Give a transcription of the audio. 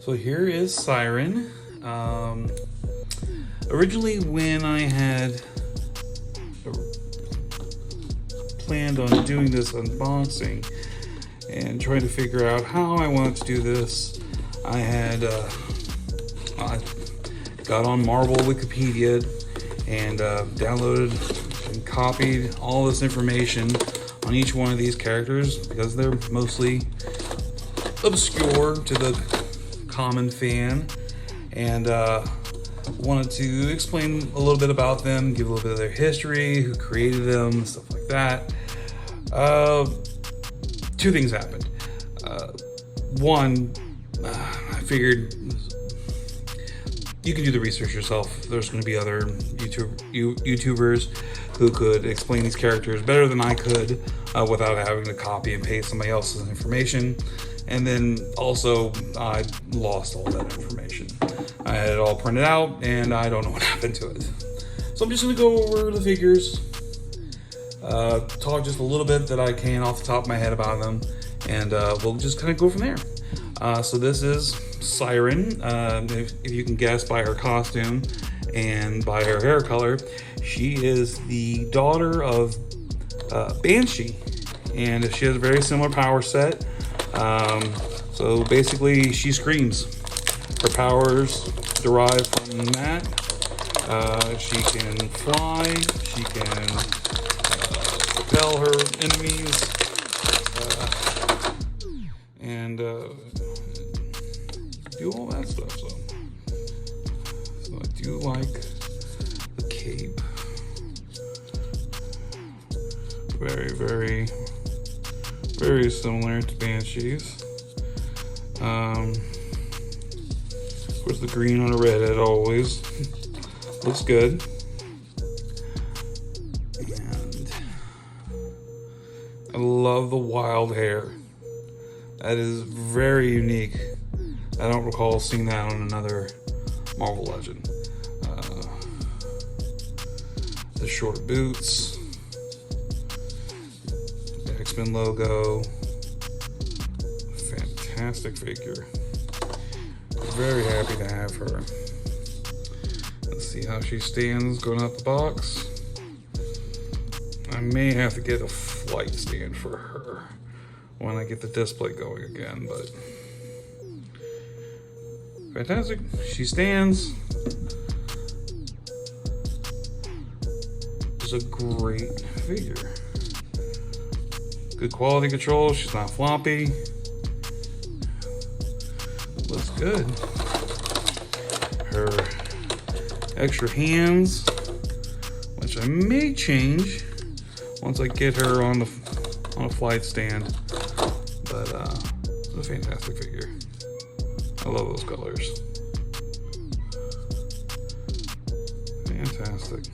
So here is Siryn. Originally, when I had planned on doing this unboxing and trying to figure out how I wanted to do this, I had I got on Marvel Wikipedia and downloaded and copied all this information on each one of these characters because they're mostly obscure to the common fan, and wanted to explain a little bit about them, give a little bit of their history, who created them, stuff like that. Two things happened. One, I figured you can do the research yourself. There's going to be other YouTubers who could explain these characters better than I could without having to copy and paste somebody else's information. And then also, I lost all that information. I had it all printed out, and I don't know what happened to it. So I'm just going to go over the figures, talk just a little bit that I can off the top of my head about them, and we'll just kind of go from there. So this is Siryn. If you can guess by her costume and by her hair color, she is the daughter of Banshee, and she has a very similar power set. So basically, she screams. Her powers derive from that. She can fly. She can repel her enemies, and do all that stuff. So I do like the cape. Very, very, very similar to Banshee's. Of course, the green on a redhead always looks good. And I love the wild hair. That is very unique. I don't recall seeing that on another Marvel Legend. The short boots, the X-Men logo. Fantastic figure. Very happy to have her. Let's see how she stands going out the box. I may have to get a flight stand for her when I get the display going again, but fantastic. She stands. It's a great figure. Good quality control. She's not floppy. Looks good. Her extra hands, which I may change once I get her on a flight stand. But it's a fantastic figure. I love those colors. Fantastic.